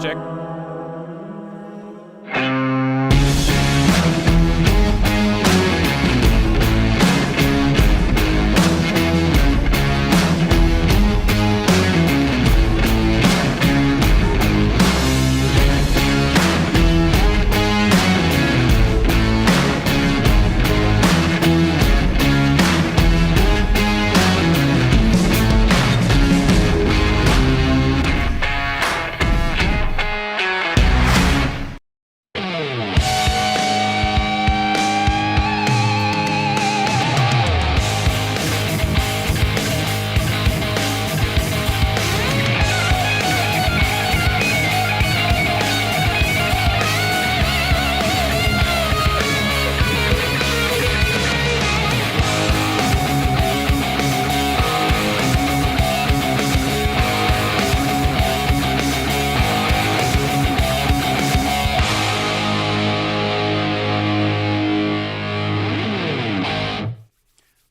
check.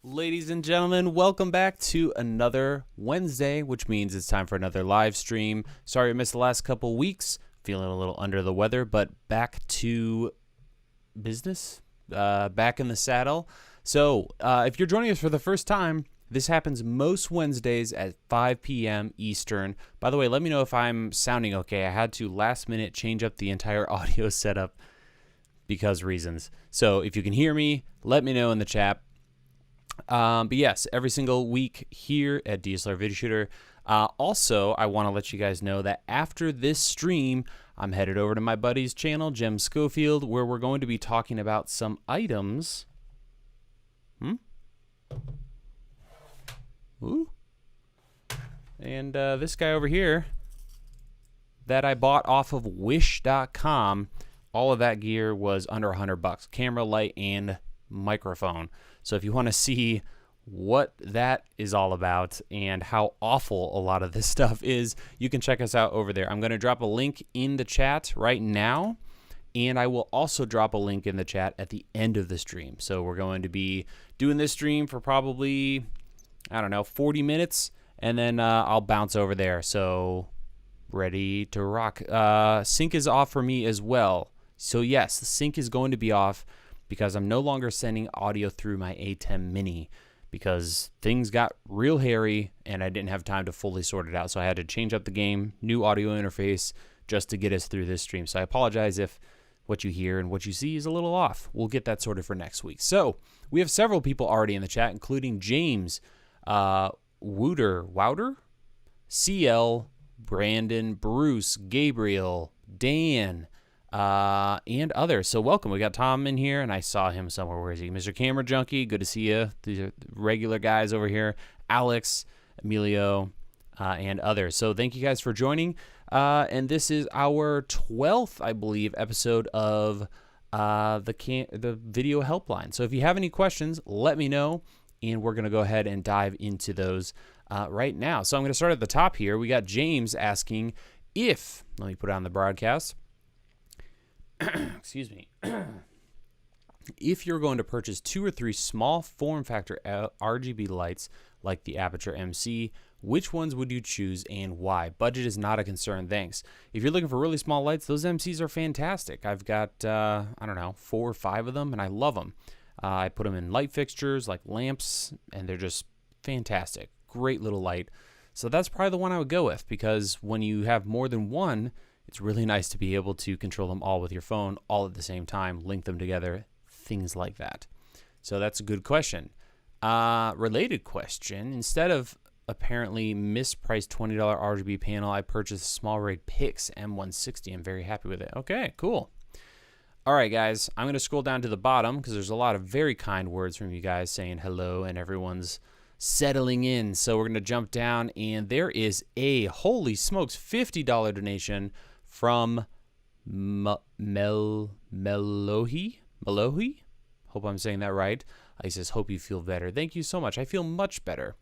Ladies and gentlemen, welcome back to another Wednesday, which means it's time for another live stream. Sorry I missed the last couple weeks. Feeling a little under the weather, but back to business, back in the saddle. So if you're joining us for the first time, this happens most Wednesdays at 5 p.m. Eastern. By the way, let me know if I'm sounding okay. I had to last minute change up the entire audio setup because reasons. So if you can hear me, let me know in the chat. But yes, every single week here at DSLR Video Shooter. Also, I want to let you guys know that after this stream, I'm headed over to my buddy's channel, Jem Schofield, where we're going to be talking about some items. Ooh. And this guy over here that I bought off of Wish.com, all of that gear was under $100. Camera, light, and microphone. So if you want to see what that is all about and how awful a lot of this stuff is, you can check us out over there. I'm going to drop a link in the chat right now, and I will also drop a link in the chat at the end of the stream. So we're going to be doing this stream for probably, I don't know, 40 minutes, and then I'll bounce over there. So ready to rock. Sync is off for me as well. So yes, the sync is going to be off because I'm no longer sending audio through my Atem Mini because things got real hairy and I didn't have time to fully sort it out. So I had to change up the game, new audio interface, just to get us through this stream. So I apologize if what you hear and what you see is a little off. We'll get that sorted for next week. So we have several people already in the chat, including James, Wouter, CL, Brandon, Bruce, Gabriel, Dan, and others. So welcome. We got Tom in here, and I saw him somewhere. Where is he? Mr. Camera Junkie, good to see you. These are regular guys over here. Alex, Emilio, and others. So thank you guys for joining. And this is our 12th, I believe, episode of the video helpline. So if you have any questions, let me know, and we're going to go ahead and dive into those right now. So I'm going to start at the top here. We got James asking if, let me put it on the broadcast, excuse me, if you're going to purchase 2 or 3 small form factor RGB lights like the Aperture MC, which ones would you choose and why? Budget is not a concern, thanks. If you're looking for really small lights, those MCs are fantastic. I've got, I don't know, 4 or 5 of them, and I love them. I put them in light fixtures like lamps, and they're just fantastic. Great little light. So that's probably the one I would go with, because when you have more than one, it's really nice to be able to control them all with your phone, all at the same time, link them together, things like that. So that's a good question. Related question, instead of apparently mispriced $20 RGB panel, I purchased a small rig Pix M160. I'm very happy with it. Okay, cool. All right, guys, I'm going to scroll down to the bottom because there's a lot of very kind words from you guys saying hello and everyone's settling in. So we're going to jump down, and there is a, holy smokes, $50 donation from Melohi? Hope I'm saying that right. He says, hope you feel better. Thank you so much. I feel much better.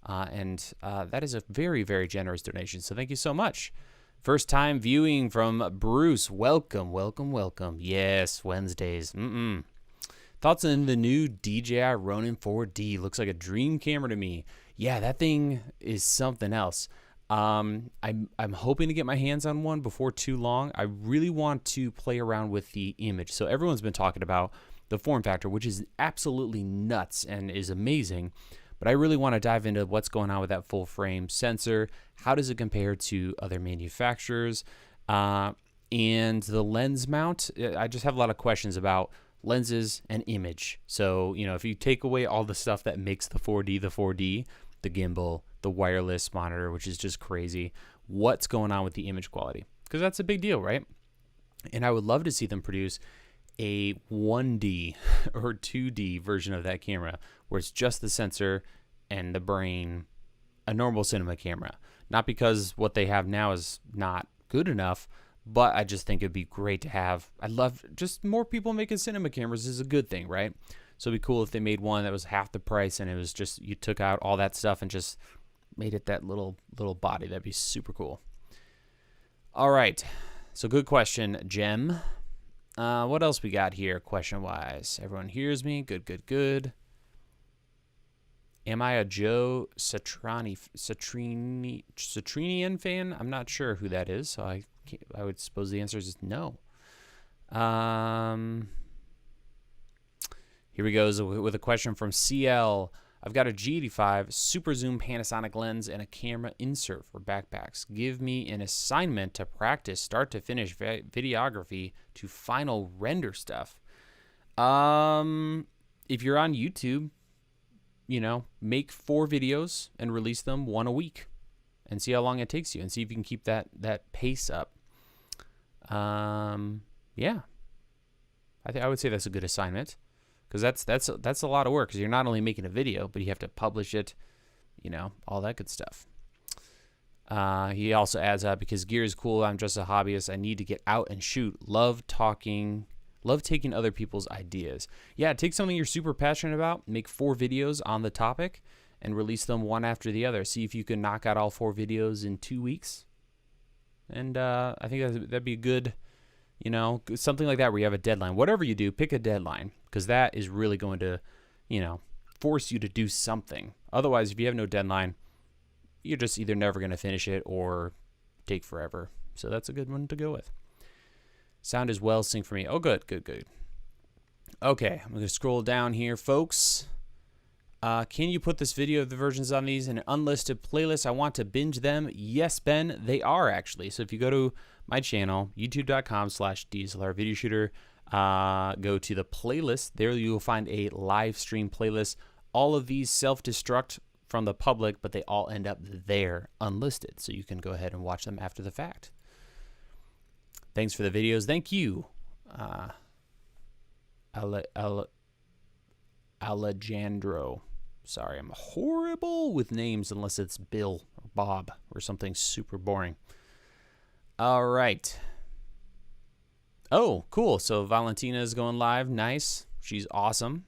And that is a very, very generous donation. So thank you so much. First time viewing from Bruce. Welcome, welcome, welcome. Yes, Wednesdays. Thoughts on the new DJI Ronin 4D? Looks like a dream camera to me. Yeah, that thing is something else. I'm hoping to get my hands on one before too long. I really want to play around with the image. So everyone's been talking about the form factor, which is absolutely nuts and is amazing. But I really want to dive into what's going on with that full frame sensor. How does it compare to other manufacturers? And the lens mount. I just have a lot of questions about lenses and image. So, if you take away all the stuff that makes the 4D, the gimbal, the wireless monitor, which is just crazy, what's going on with the image quality? Because that's a big deal, right? And I would love to see them produce a 1D or 2D version of that camera where it's just the sensor and the brain, a normal cinema camera. Not because what they have now is not good enough, but I just think it'd be great to have. I love just more people making cinema cameras is a good thing, right? So it'd be cool if they made one that was half the price and it was just, you took out all that stuff and just made it that little body. That'd be super cool. All right. So good question, Jem. What else we got here question-wise? Everyone hears me. Good. Am I a Joe Satrinian fan? I'm not sure who that is, so I would suppose the answer is no. Here we go with a question from CL. I've got a G85 super zoom Panasonic lens and a camera insert for backpacks. Give me an assignment to practice start to finish videography to final render stuff. If you're on YouTube, make 4 videos and release them 1 a week and see how long it takes you and see if you can keep that pace up. Yeah, I would say that's a good assignment. Because that's a lot of work. Because you're not only making a video, but you have to publish it, all that good stuff. He also adds up, because gear is cool. I'm just a hobbyist. I need to get out and shoot. Love taking other people's ideas. Yeah, take something you're super passionate about, make 4 videos on the topic, and release them one after the other. See if you can knock out all 4 videos in 2 weeks. And I think that'd be good. Something like that where you have a deadline. Whatever you do, pick a deadline, because that is really going to, force you to do something. Otherwise, if you have no deadline, you're just either never going to finish it or take forever. So that's a good one to go with. Sound is well synced for me. Oh, good. Okay, I'm going to scroll down here, folks. Can you put this video of the versions on these in an unlisted playlist? I want to binge them. Yes, Ben, they are actually. So if you go to my channel, youtube.com/DSLR video shooter, go to the playlist. There you will find a live stream playlist. All of these self-destruct from the public, but they all end up there unlisted. So you can go ahead and watch them after the fact. Thanks for the videos. Thank you. Alejandro. Sorry, I'm horrible with names unless it's Bill or Bob or something super boring. All right. Oh, cool. So Valentina is going live. Nice. She's awesome.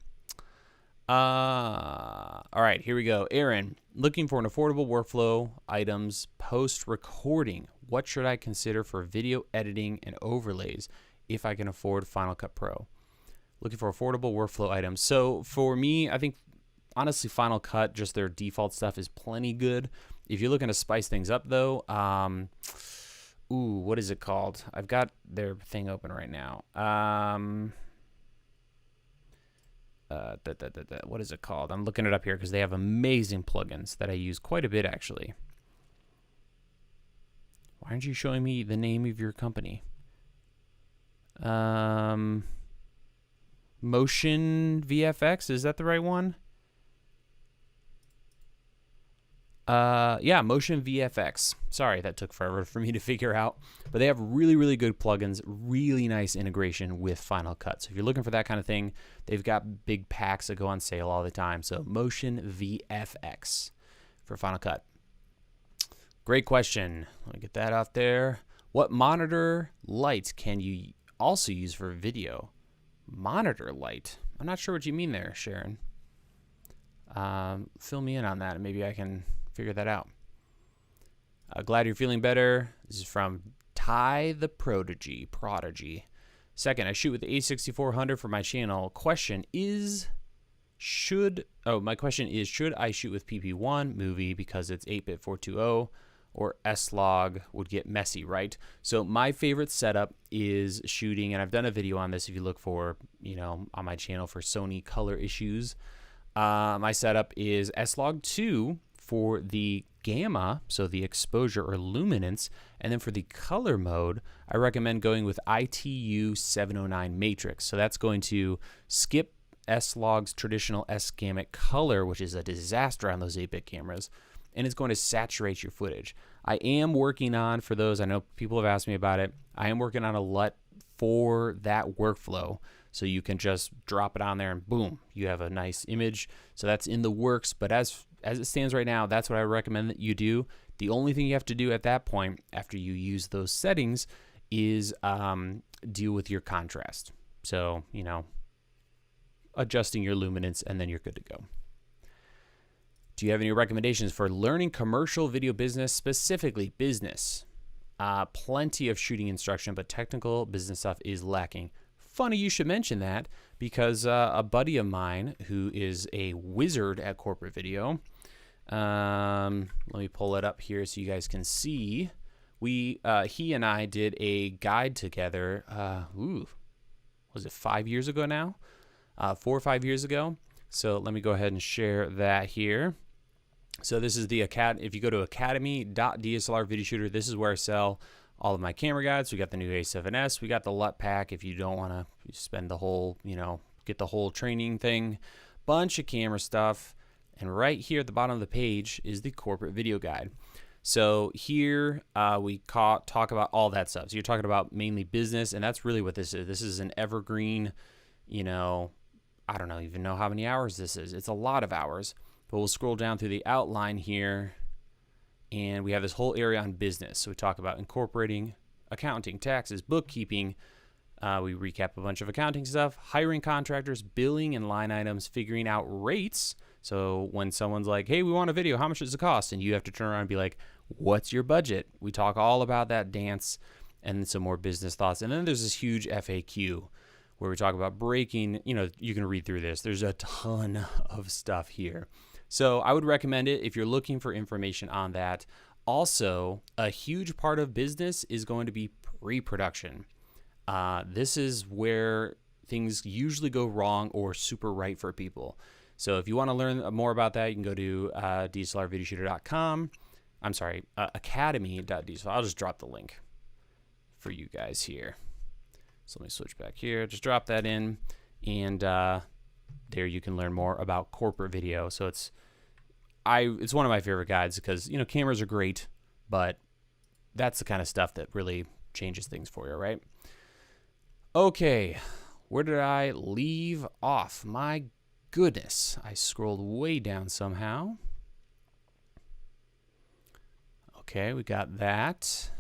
All right, here we go. Aaron, looking for an affordable workflow items post-recording. What should I consider for video editing and overlays if I can afford Final Cut Pro? Looking for affordable workflow items. So for me, I think, honestly, Final Cut, just their default stuff is plenty good. If you're looking to spice things up, though, what is it called? I've got their thing open right now. What is it called? I'm looking it up here because they have amazing plugins that I use quite a bit, actually. Why aren't you showing me the name of your company? Motion VFX, is that the right one? Yeah, Motion VFX. Sorry, that took forever for me to figure out. But they have really, really good plugins, really nice integration with Final Cut. So if you're looking for that kind of thing, they've got big packs that go on sale all the time. So Motion VFX for Final Cut. Great question. Let me get that out there. What monitor light can you also use for video? Monitor light? I'm not sure what you mean there, Sharon. Fill me in on that, and maybe I can figure that out. Glad you're feeling better. This is from Ty the Prodigy. Second, I shoot with the A6400 for my channel. My question is, should I shoot with PP1 movie because it's 8-bit 420? or S-Log would get messy, right? So my favorite setup is shooting, and I've done a video on this if you look for, on my channel for Sony color issues. My setup is S-Log 2 for the gamma, so the exposure or luminance, and then for the color mode, I recommend going with ITU 709 matrix. So that's going to skip S-Log's traditional S-gamut color, which is a disaster on those 8-bit cameras, and it's going to saturate your footage. I am working on, for those, I know people have asked me about it, I am working on a LUT for that workflow, so you can just drop it on there and boom, you have a nice image. So that's in the works, but as it stands right now, that's what I recommend that you do. The only thing you have to do at that point, after you use those settings, is deal with your contrast. So, adjusting your luminance, and then you're good to go. Do you have any recommendations for learning commercial video business, specifically business? Plenty of shooting instruction, but technical business stuff is lacking. Funny you should mention that, because a buddy of mine who is a wizard at corporate video, let me pull it up here so you guys can see. He and I did a guide together. Was it 5 years ago now? 4 or 5 years ago. So let me go ahead and share that here. So this is the if you go to academy.dslr video shooter, this is where I sell all of my camera guides. We got the new A7S. We got the LUT pack if you don't want to spend the whole, get the whole training thing. Bunch of camera stuff. And right here at the bottom of the page is the corporate video guide. So here we talk about all that stuff. So you're talking about mainly business, and that's really what this is. This is an evergreen, I don't even know how many hours this is. It's a lot of hours. But we'll scroll down through the outline here, and we have this whole area on business. So we talk about incorporating accounting, taxes, bookkeeping. We recap a bunch of accounting stuff, hiring contractors, billing and line items, figuring out rates. So when someone's like, hey, we want a video, how much does it cost? And you have to turn around and be like, what's your budget? We talk all about that dance and some more business thoughts. And then there's this huge FAQ where we talk about breaking, you can read through this. There's a ton of stuff here. So I would recommend it if you're looking for information on that. Also, a huge part of business is going to be pre-production. This is where things usually go wrong or super right for people. So if you want to learn more about that, you can go to dslrvideoshooter.com. I'm sorry, academy.dslr. I'll just drop the link for you guys here. So let me switch back here. Just drop that in, and there you can learn more about corporate video. So it's one of my favorite guides because cameras are great, but that's the kind of stuff that really changes things for you, right? Okay, where did I leave off? My goodness, I scrolled way down somehow. Okay, we got that.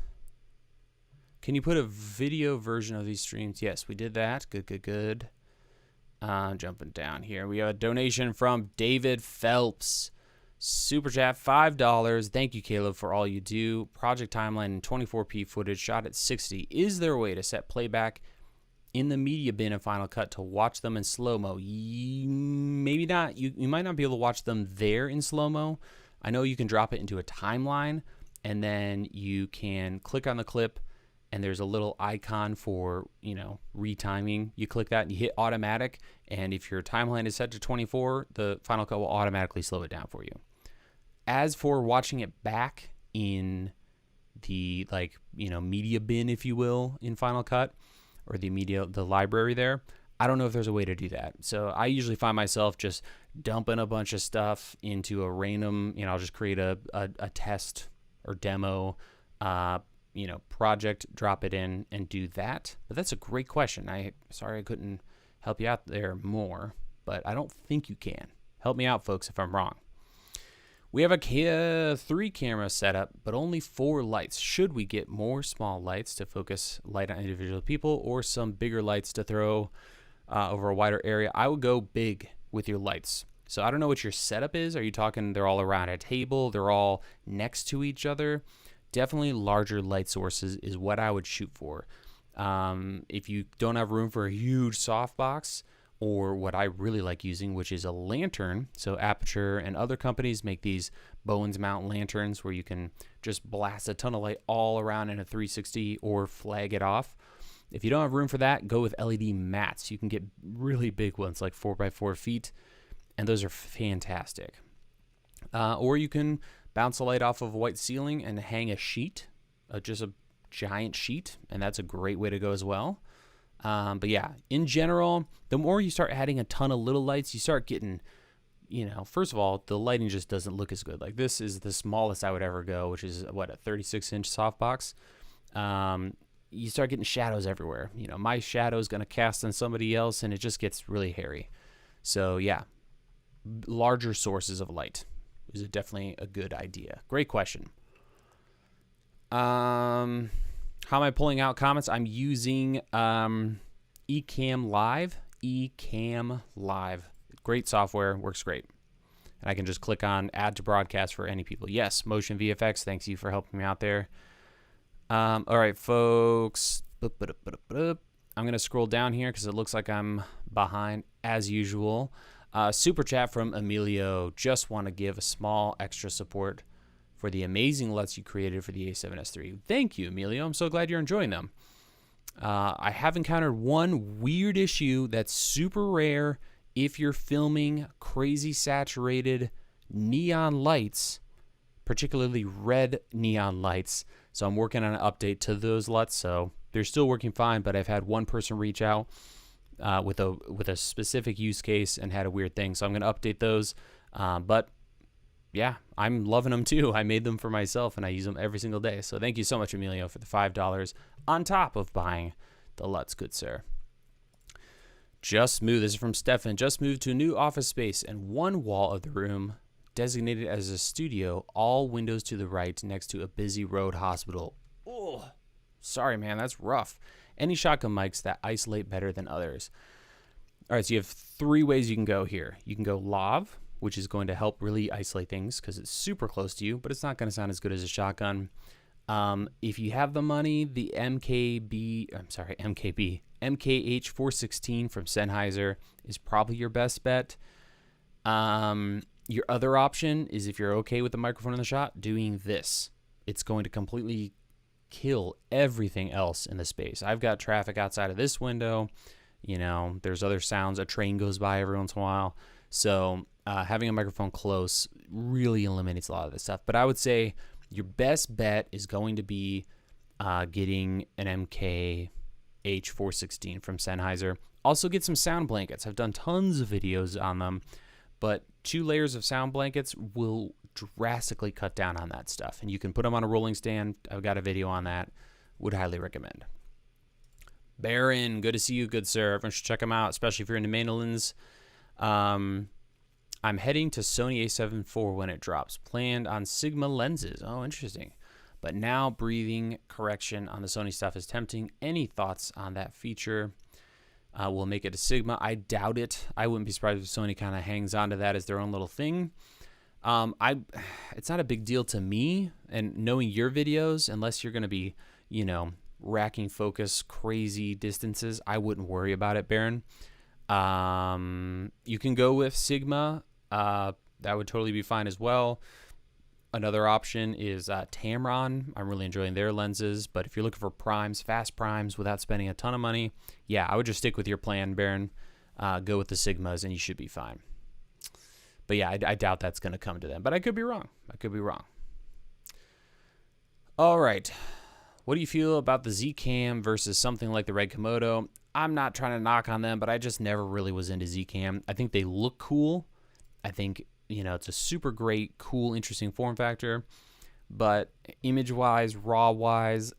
Can you put a video version of these streams? Yes, we did that. Good. Jumping down here. We have a donation from David Phelps. Super chat, $5. Thank you, Caleb, for all you do. Project timeline in 24p footage shot at 60. Is there a way to set playback in the media bin and Final Cut to watch them in slow-mo? Maybe not. You might not be able to watch them there in slow-mo. I know you can drop it into a timeline, and then you can click on the clip, and there's a little icon for, retiming. You click that and you hit automatic, and if your timeline is set to 24, the Final Cut will automatically slow it down for you. As for watching it back in the media bin, if you will, in Final Cut, or the library there, I don't know if there's a way to do that. So I usually find myself just dumping a bunch of stuff into a random, I'll just create a test or demo project, drop it in and do that. But that's a great question. Sorry I couldn't help you out there more, but I don't think you can. Help me out, folks, if I'm wrong. We have a 3-camera setup, but only 4 lights. Should we get more small lights to focus light on individual people, or some bigger lights to throw over a wider area? I would go big with your lights. So I don't know what your setup is. Are you talking they're all around a table? They're all next to each other? Definitely larger light sources is what I would shoot for. If you don't have room for a huge softbox, or what I really like using, which is a lantern. So Aperture and other companies make these Bowens mount lanterns where you can just blast a ton of light all around in a 360 or flag it off. If you don't have room for that, go with LED mats. You can get really big ones like 4x4 feet, and those are fantastic. Or you can bounce the light off of a white ceiling and hang a sheet, just a giant sheet, and that's a great way to go as well. But yeah, in general, the more you start adding a ton of little lights, you start getting, first of all, the lighting just doesn't look as good. Like this is the smallest I would ever go, which is a 36-inch softbox. You start getting shadows everywhere. My shadow is going to cast on somebody else, and it just gets really hairy. So yeah, larger sources of light is definitely a good idea. Great question. How am I pulling out comments? I'm using Ecamm Live. Great software, works great. And I can just click on add to broadcast for any people. Yes, Motion VFX, thanks you for helping me out there. All right, folks. I'm going to scroll down here because it looks like I'm behind as usual. Super chat from Emilio. Just want to give a small extra support for the amazing LUTs you created for the A7S III. Thank you, Emilio. I'm so glad you're enjoying them. I have encountered one weird issue that's super rare if you're filming crazy saturated neon lights, particularly red neon lights. So I'm working on an update to those LUTs. So they're still working fine, but I've had one person reach out with a specific use case and had a weird thing. So I'm going to update those. But yeah, I'm loving them too. I made them for myself and I use them every single day. So thank you so much, Emilio, for the $5 on top of buying the LUTs, good sir. Just moved. This is from Stefan. Just moved to a new office space and one wall of the room designated as a studio, all windows to the right next to a busy road hospital. Oh, sorry, man. That's rough. Any shotgun mics that isolate better than others? All right, so you have 3 ways you can go here. You can go lav, which is going to help really isolate things because it's super close to you, but it's not going to sound as good as a shotgun. If you have the money, the MKH416 from Sennheiser is probably your best bet. Your other option is, if you're okay with the microphone in the shot, doing this. It's going to completely kill everything else in the space. I've got traffic outside of this window. There's other sounds. A train goes by every once in a while. So having a microphone close really eliminates a lot of this stuff. But I would say your best bet is going to be getting an MKH416 from Sennheiser. Also get some sound blankets. I've done tons of videos on them, but 2 layers of sound blankets will drastically cut down on that stuff. And you can put them on a rolling stand. I've got a video on that. Would highly recommend. Baron, good to see you, good sir. Everyone should check them out, especially if you're into mandolins. I'm heading to Sony a7 IV when it drops. Planned on Sigma lenses. Oh, interesting. But now breathing correction on the Sony stuff is tempting. Any thoughts on that feature? Will make it a Sigma. I doubt it. I wouldn't be surprised if Sony kind of hangs on to that as their own little thing. It's not a big deal to me. And knowing your videos, unless you're going to be, racking focus crazy distances, I wouldn't worry about it, Baron. You can go with Sigma. That would totally be fine as well. Another option is Tamron. I'm really enjoying their lenses, but if you're looking for primes, fast primes without spending a ton of money, yeah, I would just stick with your plan, Baron. Go with the Sigmas and you should be fine. But yeah, I doubt that's going to come to them, but I could be wrong. All right. What do you feel about the Zcam versus something like the Red Komodo? I'm not trying to knock on them, but I just never really was into Zcam. I think they look cool. I think, it's a super great, cool, interesting form factor. But image-wise, raw-wise,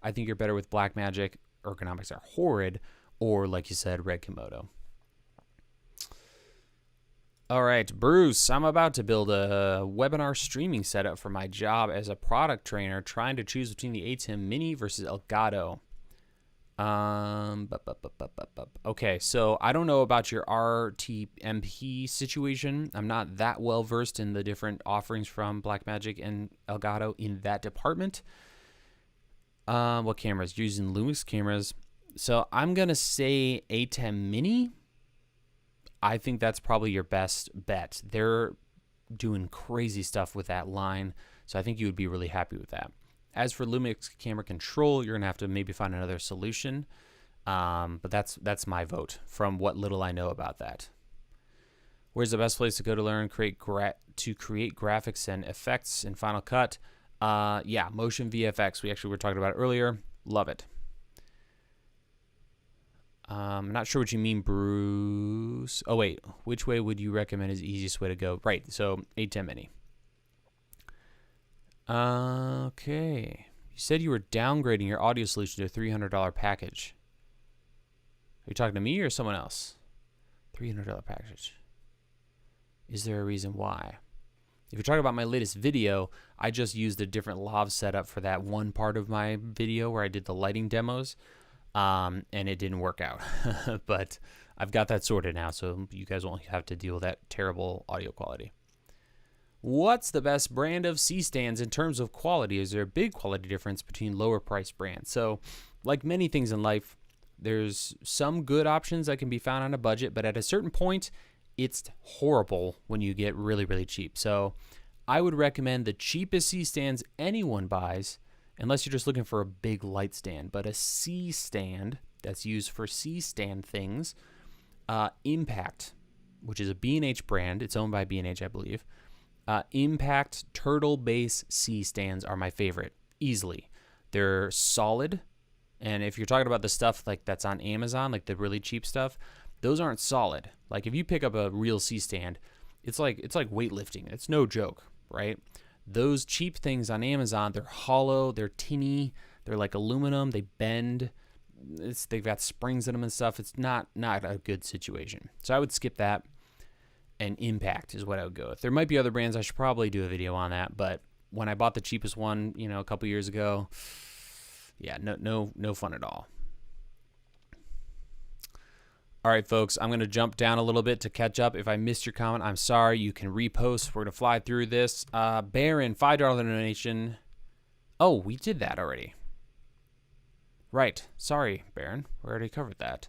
I think you're better with Blackmagic. Ergonomics are horrid. Or, like you said, Red Komodo. All right, Bruce, I'm about to build a webinar streaming setup for my job as a product trainer, trying to choose between the Atem Mini versus Elgato. Okay, so I don't know about your RTMP situation. I'm not that well versed in the different offerings from Blackmagic and Elgato in that department. What cameras? Using Lumix cameras. So I'm going to say Atem Mini. I think that's probably your best bet. They're doing crazy stuff with that line, so I think you would be really happy with that. As for Lumix camera control, you're gonna have to maybe find another solution, but that's my vote from what little I know about that. Where's the best place to go to learn create graphics and effects in Final Cut? Yeah, Motion VFX. We actually were talking about it earlier. Love it. I'm not sure what you mean, Bruce. Oh, wait. Which way would you recommend is the easiest way to go? Right, so Atem Mini. Okay. You said you were downgrading your audio solution to a $300 package. Are you talking to me or someone else? $300 package. Is there a reason why? If you're talking about my latest video, I just used a different lav setup for that one part of my video where I did the lighting demos. And it didn't work out, but I've got that sorted now, so you guys won't have to deal with that terrible audio quality. What's the best brand of C-stands in terms of quality? Is there a big quality difference between lower price brands? So, like many things in life, there's some good options that can be found on a budget, but at a certain point, it's horrible when you get really, really cheap. So, I would recommend the cheapest C-stands anyone buys, unless you're just looking for a big light stand. But a C stand that's used for C stand things, Impact, which is a B&H brand. It's owned by B&H, I believe. Impact Turtle Base C stands are my favorite, easily. They're solid. And if you're talking about the stuff like that's on Amazon, like the really cheap stuff, those aren't solid. Like if you pick up a real C stand, it's like weightlifting. It's no joke, right? Those cheap things on Amazon, they're hollow, they're tinny, they're like aluminum, they bend, they've got springs in them and stuff. It's not a good situation. So I would skip that, and Impact is what I would go with. There might be other brands. I should probably do a video on that, but when I bought the cheapest one, a couple years ago, yeah, no fun at all. All right, folks, I'm going to jump down a little bit to catch up. If I missed your comment, I'm sorry. You can repost. We're going to fly through this. Baron, $5 donation. Oh, we did that already. Right. Sorry, Baron. We already covered that.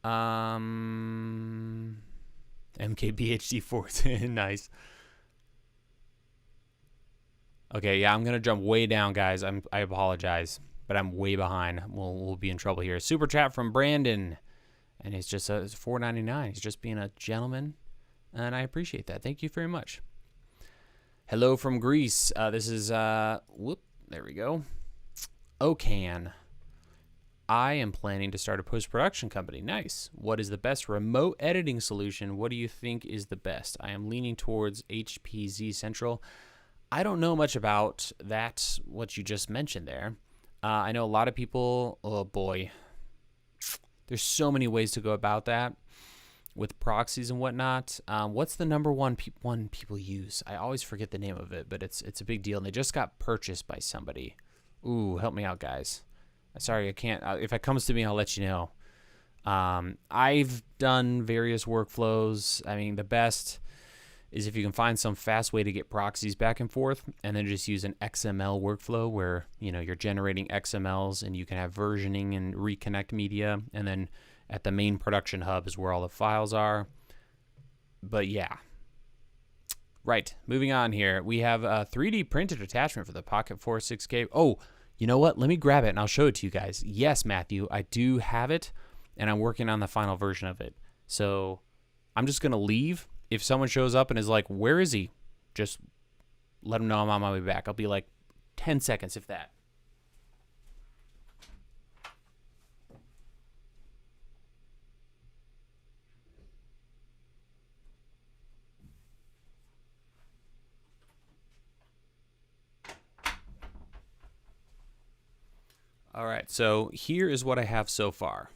MKBHD4. Nice. Okay, yeah, I'm going to jump way down, guys. I apologize, but I'm way behind. We'll be in trouble here. Super chat from Brandon. And it's just it's $4.99. He's just being a gentleman, and I appreciate that. Thank you very much. Hello from Greece. This is there we go. Ocan. I am planning to start a post-production company. Nice. What is the best remote editing solution? What do you think is the best? I am leaning towards HPZ Central. I don't know much about that. What you just mentioned there. I know a lot of people. Oh boy. There's so many ways to go about that with proxies and whatnot. What's the number one people use? I always forget the name of it, but it's a big deal. And they just got purchased by somebody. Ooh, help me out, guys. Sorry, I can't. If it comes to me, I'll let you know. I've done various workflows. I mean, the best is if you can find some fast way to get proxies back and forth, and then just use an XML workflow where you're generating XMLs and you can have versioning and reconnect media, and then at the main production hub is where all the files are. But yeah, right. Moving on here, we have a 3D printed attachment for the Pocket 4 6K. Oh, you know what? Let me grab it and I'll show it to you guys. Yes, Matthew, I do have it, and I'm working on the final version of it. So I'm just gonna leave. If someone shows up and is like, where is he? Just let them know I'm on my way back. I'll be like 10 seconds, if that. All right, so here is what I have so far.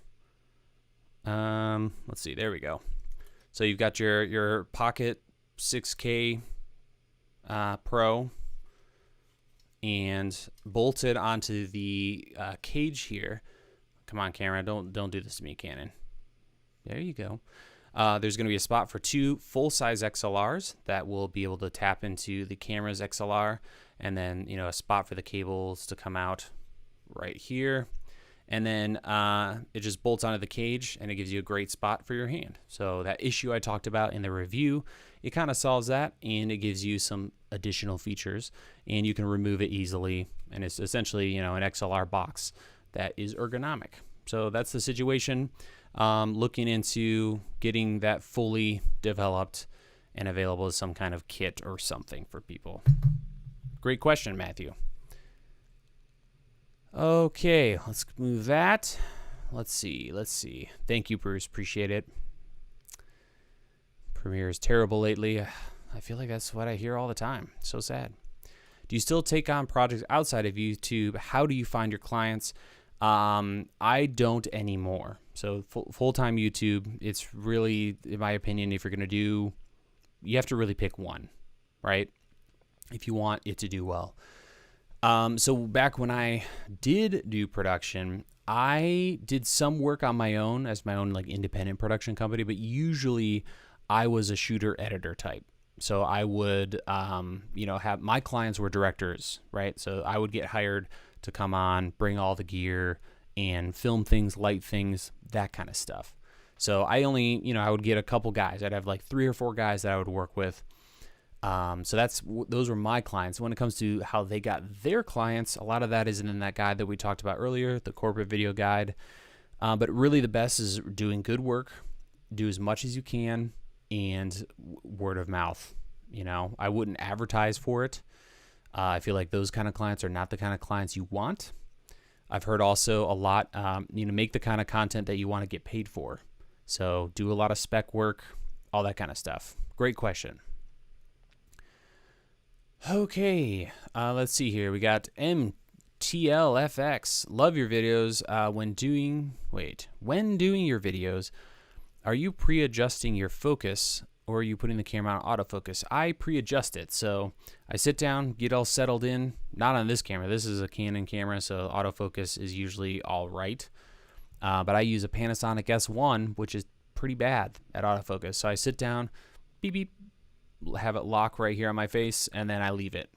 Let's see, there we go. So you've got your Pocket 6K Pro, and bolted onto the cage here. Come on, camera, don't do this to me, Canon. There you go. There's going to be a spot for 2 full-size XLRs that will be able to tap into the camera's XLR, and then a spot for the cables to come out right here. and then it just bolts onto the cage, and it gives you a great spot for your hand. So that issue I talked about in the review, it kind of solves that, and it gives you some additional features, and you can remove it easily, and it's essentially, an XLR box that is ergonomic. So that's the situation. Looking into getting that fully developed and available as some kind of kit or something for people. Great question, Matthew. Okay, let's move that. Let's see. Thank you, Bruce. Appreciate it. Premiere is terrible lately. I feel like that's what I hear all the time. So sad. Do you still take on projects outside of YouTube? How do you find your clients? I don't anymore. So full-time YouTube, it's really, in my opinion, if you're going to do, you have to really pick one, right? If you want it to do well. So back when I did do production, I did some work on my own as my own like independent production company, but usually I was a shooter editor type. So I would, have my clients were directors, right? So I would get hired to come on, bring all the gear and film things, light things, that kind of stuff. So I only, I would get a couple guys. I'd have like 3 or 4 guys that I would work with. So those were my clients. When it comes to how they got their clients, a lot of that isn't in that guide that we talked about earlier, the corporate video guide. But really the best is doing good work, do as much as you can, and word of mouth. I wouldn't advertise for it. I feel like those kind of clients are not the kind of clients you want. I've heard also a lot, make the kind of content that you want to get paid for. So do a lot of spec work, all that kind of stuff. Great question. Okay, let's see here. We got MTLFX. Love your videos. When doing your videos, are you pre-adjusting your focus, or are you putting the camera on autofocus? I pre-adjust it. So I sit down, get all settled in. Not on this camera. This is a Canon camera, so autofocus is usually all right. But I use a Panasonic S1, which is pretty bad at autofocus. So I sit down, beep, beep, have it lock right here on my face, and then I leave it.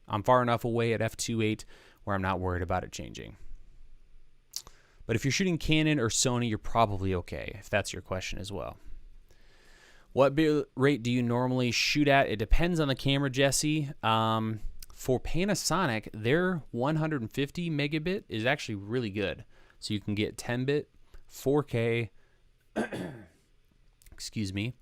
I'm far enough away at f2.8 where I'm not worried about it changing. But if you're shooting Canon or Sony, you're probably okay, if that's your question as well. What bit rate do you normally shoot at? It depends on the camera, Jesse. For Panasonic, their 150 megabit is actually really good. So you can get 10-bit, 4K, excuse me,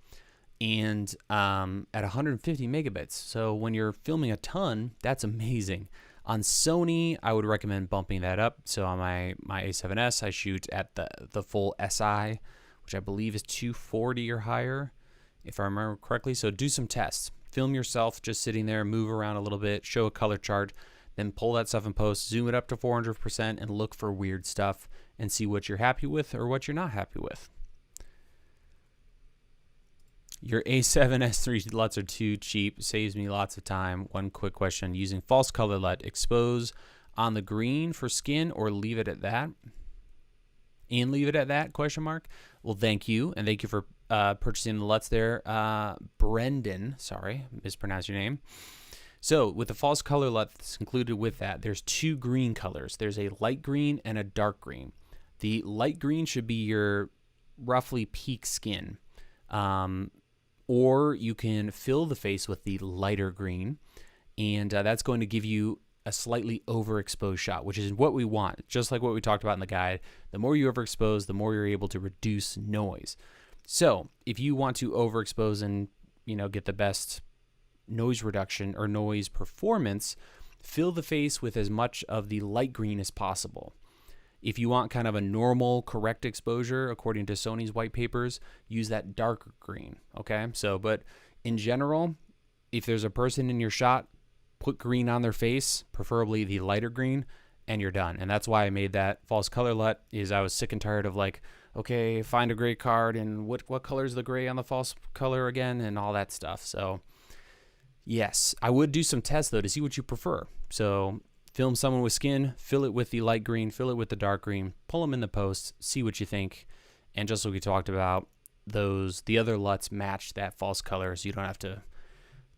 and at 150 megabits. So when you're filming a ton, that's amazing. On Sony, I would recommend bumping that up. So on my A7S, I shoot at the full SI, which I believe is 240 or higher, if I remember correctly. So do some tests. Film yourself just sitting there, move around a little bit, show a color chart, then pull that stuff in post, zoom it up to 400%, and look for weird stuff and see what you're happy with or what you're not happy with. Your A7S3 LUTs are too cheap, saves me lots of time. One quick question, using false color LUT, expose on the green for skin or leave it at that? And leave it at that, question mark? Well, thank you, and thank you for purchasing the LUTs there. Brendan, sorry, mispronounced your name. So with the false color LUT that's included with that, there's 2 green colors. There's a light green and a dark green. The light green should be your roughly peak skin. Or you can fill the face with the lighter green, and that's going to give you a slightly overexposed shot, which is what we want, just like what we talked about in the guide. The more you overexpose, the more you're able to reduce noise. So if you want to overexpose and get the best noise reduction or noise performance, fill the face with as much of the light green as possible. If you want kind of a normal, correct exposure, according to Sony's white papers, use that darker green, okay? So, but in general, if there's a person in your shot, put green on their face, preferably the lighter green, and you're done. And that's why I made that false color LUT, is I was sick and tired of like, okay, find a gray card, and what color is the gray on the false color again, and all that stuff. So, yes, I would do some tests, though, to see what you prefer. So film someone with skin, fill it with the light green, fill it with the dark green, pull them in the post, see what you think. And just like we talked about, the other LUTs match that false color, so you don't have to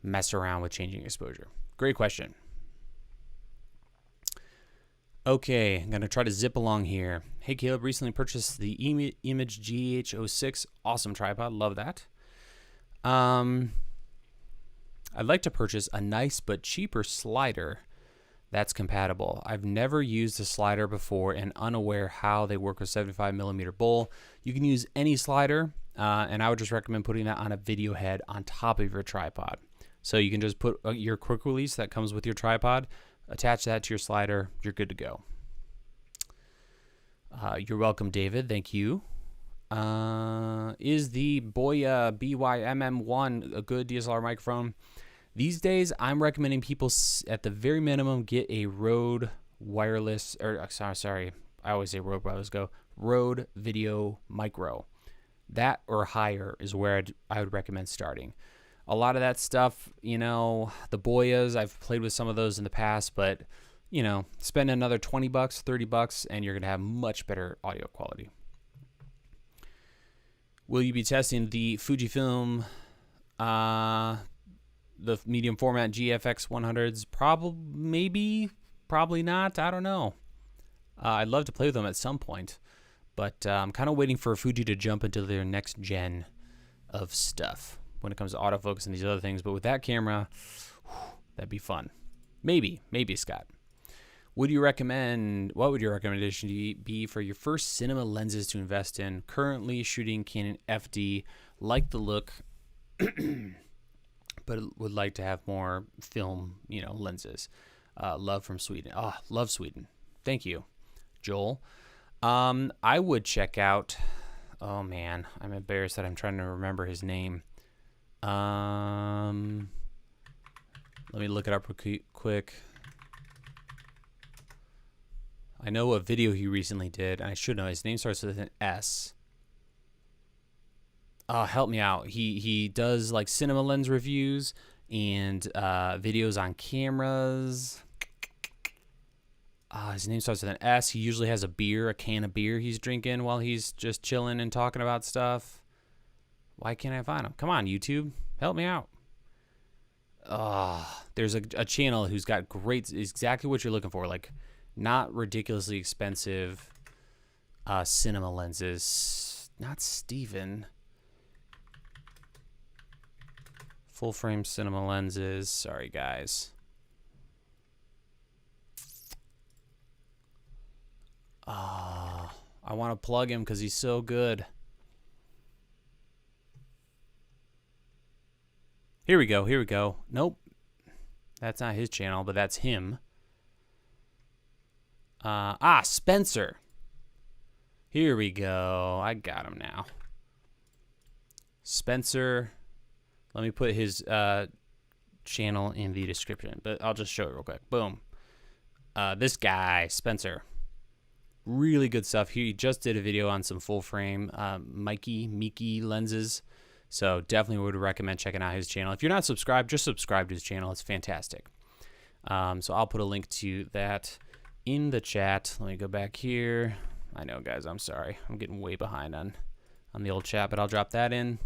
mess around with changing exposure. Great question. Okay, I'm going to try to zip along here. Hey, Caleb, recently purchased the Image GH06. Awesome tripod. Love that. I'd like to purchase a nice but cheaper slider that's compatible. I've never used a slider before and unaware how they work with 75mm bowl. You can use any slider, and I would just recommend putting that on a video head on top of your tripod. So you can just put your quick release that comes with your tripod, attach that to your slider, you're good to go. You're welcome, David. Thank you. Is the Boya BY-MM1 a good DSLR microphone? These days, I'm recommending people at the very minimum get a Rode wireless, or sorry, I always say Rode Wireless Go, Rode Video Micro. That or higher is where I would recommend starting. A lot of that stuff, you know, the Boyas, I've played with some of those in the past, but, you know, spend another $20, $30, and you're going to have much better audio quality. Will you be testing the Fujifilm, the medium format GFX 100s? Probably not. I don't know. I'd love to play with them at some point, but I'm kind of waiting for Fuji to jump into their next gen of stuff when it comes to autofocus and these other things. But with that camera, that'd be fun. Maybe, Scott. What would your recommendation be for your first cinema lenses to invest in? Currently shooting Canon FD, like the look, but would like to have more film, lenses. Love from Sweden. Love Sweden. Thank you, Joel. I would check out, oh man, I'm embarrassed that I'm trying to remember his name. Let me look it up quick. I know a video he recently did, and I should know. His name starts with an S. Help me out. He does like cinema lens reviews and videos on cameras. His name starts with an S. He usually has a can of beer he's drinking while he's just chilling and talking about stuff. Why can't I find him? Come on, YouTube. Help me out. There's a channel who's got exactly what you're looking for. Like, not ridiculously expensive cinema lenses. Not Steven. Full frame cinema lenses. Sorry, guys. I want to plug him because he's so good. Here we go. Nope. That's not his channel, but that's him. Spencer. Here we go. I got him now. Spencer. Let me put his channel in the description, but I'll just show it real quick. Boom. This guy, Spencer. Really good stuff. He just did a video on some full frame Mickey lenses. So definitely would recommend checking out his channel. If you're not subscribed, just subscribe to his channel. It's fantastic. So I'll put a link to that in the chat. Let me go back here. I know, guys, I'm sorry. I'm getting way behind on the old chat, but I'll drop that in.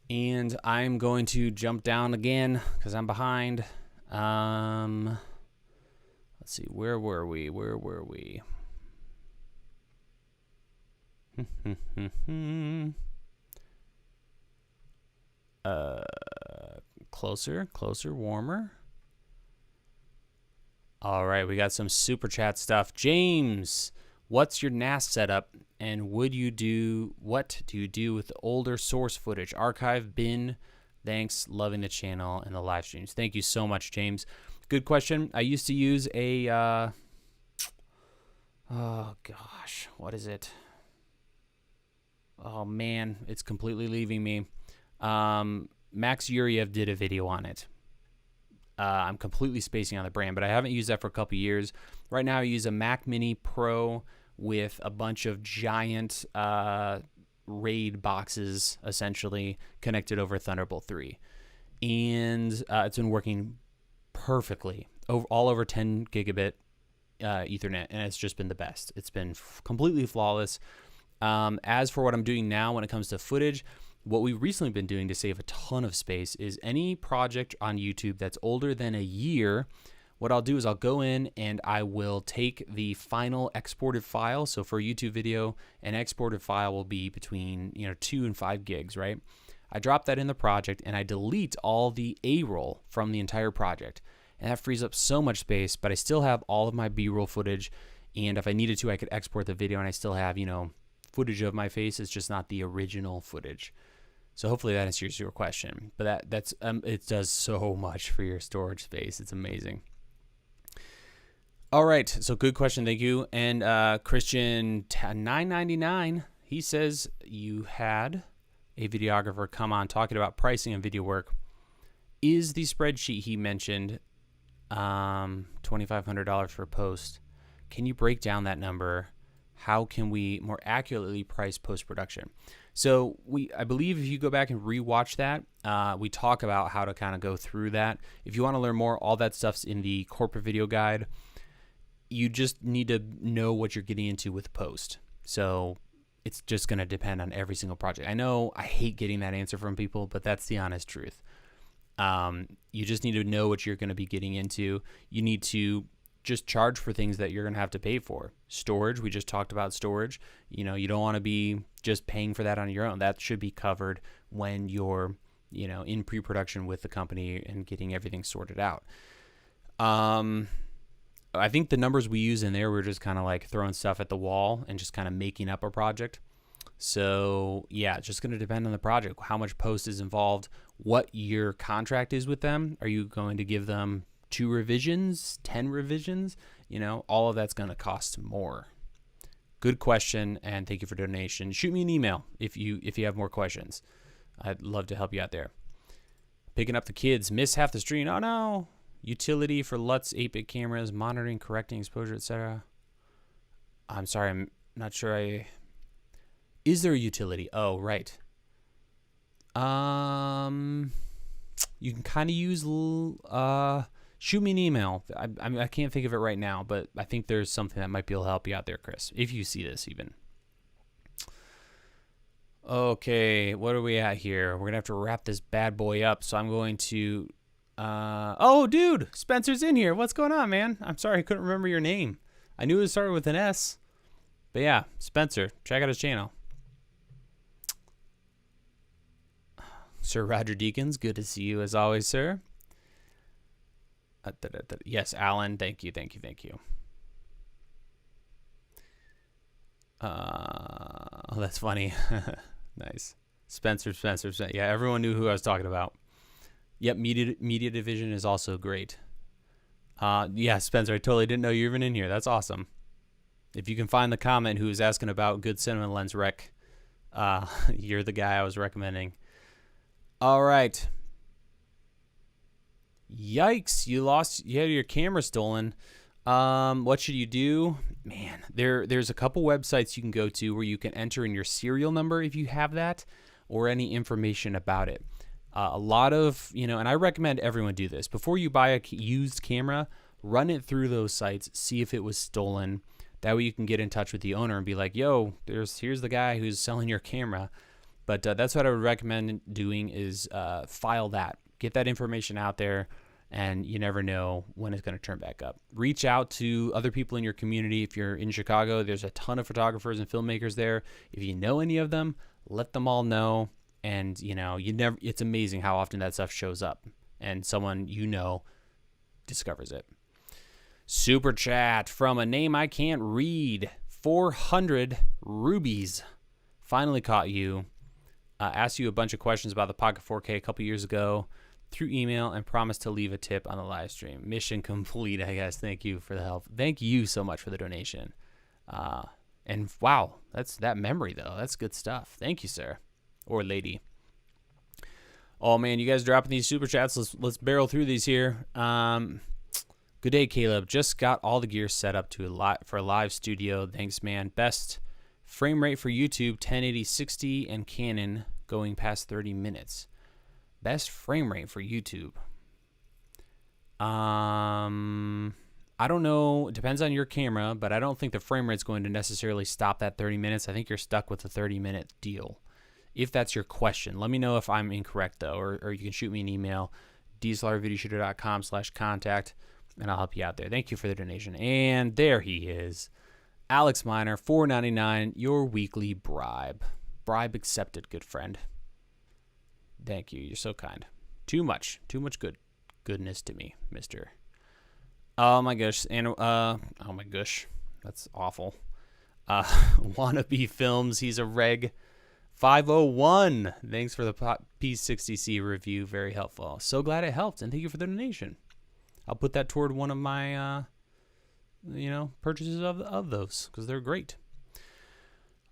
And I'm going to jump down again because I'm behind. Let's see. Where were we? Closer, warmer. All right, we got some super chat stuff. James, what's your NAS setup, and what do you do with the older source footage? Archive, bin? Thanks, loving the channel and the live streams. Thank you so much, James. Good question. I used to use a, oh gosh, what is it? Oh man, it's completely leaving me. Max Yuriev did a video on it. I'm completely spacing on the brand, but I haven't used that for a couple years. Right now I use a Mac Mini Pro with a bunch of giant RAID boxes essentially connected over Thunderbolt 3. And it's been working perfectly, all over 10 gigabit Ethernet, and it's just been the best. It's been completely flawless. As for what I'm doing now when it comes to footage, what we've recently been doing to save a ton of space is any project on YouTube that's older than a year, what I'll do is I'll go in and I will take the final exported file. So for a YouTube video, an exported file will be between 2 and 5 gigs, right? I drop that in the project and I delete all the A-roll from the entire project. And that frees up so much space, but I still have all of my B-roll footage. And if I needed to, I could export the video and I still have, footage of my face. It's just not the original footage. So hopefully that answers your question. But that's it does so much for your storage space. It's amazing. All right, so good question, thank you. And Christian 999, he says you had a videographer come on talking about pricing and video work. Is the spreadsheet he mentioned $2,500 for post? Can you break down that number? How can we more accurately price post-production? So I believe if you go back and rewatch that, we talk about how to kind of go through that. If you want to learn more, all that stuff's in the corporate video guide. You just need to know what you're getting into with post. So it's just going to depend on every single project. I know I hate getting that answer from people, but that's the honest truth. You just need to know what you're going to be getting into. You need to just charge for things that you're going to have to pay for. Storage, we just talked about storage. You don't want to be just paying for that on your own. That should be covered when you're, in pre-production with the company and getting everything sorted out. I think the numbers we use in there, we're just kind of like throwing stuff at the wall and just kind of making up a project. So yeah, it's just going to depend on the project, how much post is involved, what your contract is with them. Are you going to give them 2 revisions, 10 revisions? All of that's going to cost more. Good question, and thank you for donation. Shoot me an email if you have more questions. I'd love to help you out there. Picking up the kids, miss half the stream. Oh no. Utility for LUTs 8-bit cameras, monitoring, correcting exposure, etc. I'm sorry, I'm not sure Is there a utility? Oh, right. You can kind of use shoot me an email. I can't think of it right now, but I think there's something that might be able to help you out there, Chris, if you see this even. Okay, what are we at here? We're going to have to wrap this bad boy up, so I'm going to... oh, dude, Spencer's in here. What's going on, man? I'm sorry, I couldn't remember your name. I knew it started with an S. But yeah, Spencer, check out his channel. Sir Roger Deakins, good to see you as always, sir. Yes, Alan, thank you. Oh, that's funny. Nice. Spencer. Yeah, everyone knew who I was talking about. Yep, media division is also great. Yeah, Spencer, I totally didn't know you were even in here. That's awesome. If you can find the comment who's asking about good cinema lens rec, you're the guy I was recommending. All right. Yikes, you had your camera stolen. What should you do? Man, there's a couple websites you can go to where you can enter in your serial number if you have that, or any information about it. A lot of, and I recommend everyone do this. Before you buy a used camera, run it through those sites, see if it was stolen. That way you can get in touch with the owner and be like, yo, here's the guy who's selling your camera. But that's what I would recommend doing is file that. Get that information out there, and you never know when it's going to turn back up. Reach out to other people in your community. If you're in Chicago, there's a ton of photographers and filmmakers there. If you know any of them, let them all know. And, it's amazing how often that stuff shows up and someone discovers it. Super chat from a name I can't read. 400 rubies. Finally caught you. Asked you a bunch of questions about the Pocket 4K a couple years ago through email and promised to leave a tip on the live stream. Mission complete, I guess. Thank you for the help. Thank you so much for the donation. And wow, that's that memory though. That's good stuff. Thank you, sir. Or lady. Oh man, you guys dropping these super chats. Let's barrel through these here. Good day, Caleb. Just got all the gear set up for a live studio. Thanks, man. Best frame rate for YouTube 1080 60 and Canon going past 30 minutes. Best frame rate for YouTube. I don't know. It depends on your camera, but I don't think the frame rate's going to necessarily stop that 30 minutes. I think you're stuck with a 30-minute deal. If that's your question, let me know if I'm incorrect though, or you can shoot me an email, dslrvideoshooter.com/contact. and I'll help you out there. Thank you for the donation. And there he is. Alex Miner, $4.99, your weekly bribe. Bribe accepted, good friend. Thank you. You're so kind. Too much goodness to me, mister. Oh my gosh. And oh my gosh. That's awful. Wannabe Films, he's a reg 501. Thanks for the P60C review. Very helpful. So glad it helped, and thank you for the donation. I'll put that toward one of my purchases of those, because they're great.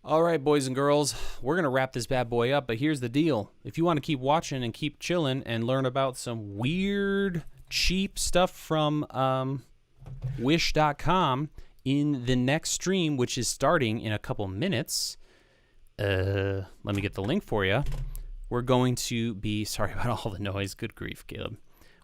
All right, boys and girls, we're going to wrap this bad boy up, but here's the deal. If you want to keep watching and keep chilling and learn about some weird, cheap stuff from Wish.com in the next stream, which is starting in a couple minutes, let me get the link for you. We're going to be, sorry about all the noise, good grief, Caleb.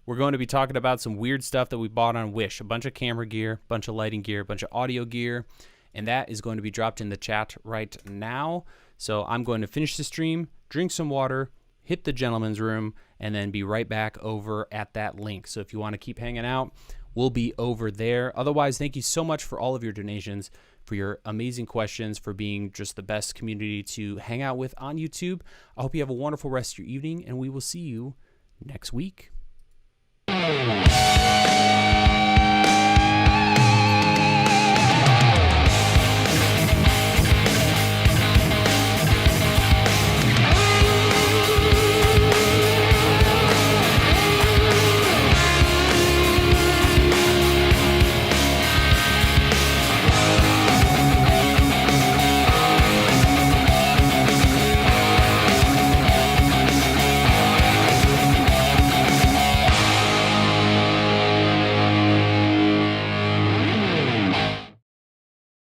We're going to be talking about some weird stuff that we bought on Wish, a bunch of camera gear, a bunch of lighting gear, a bunch of audio gear, and that is going to be dropped in the chat right now. So I'm going to finish the stream, drink some water, hit the gentleman's room, and then be right back over at that link. So if you want to keep hanging out, we'll be over there. Otherwise, thank you so much for all of your donations, for your amazing questions, for being just the best community to hang out with on YouTube. I hope you have a wonderful rest of your evening, and we will see you next week.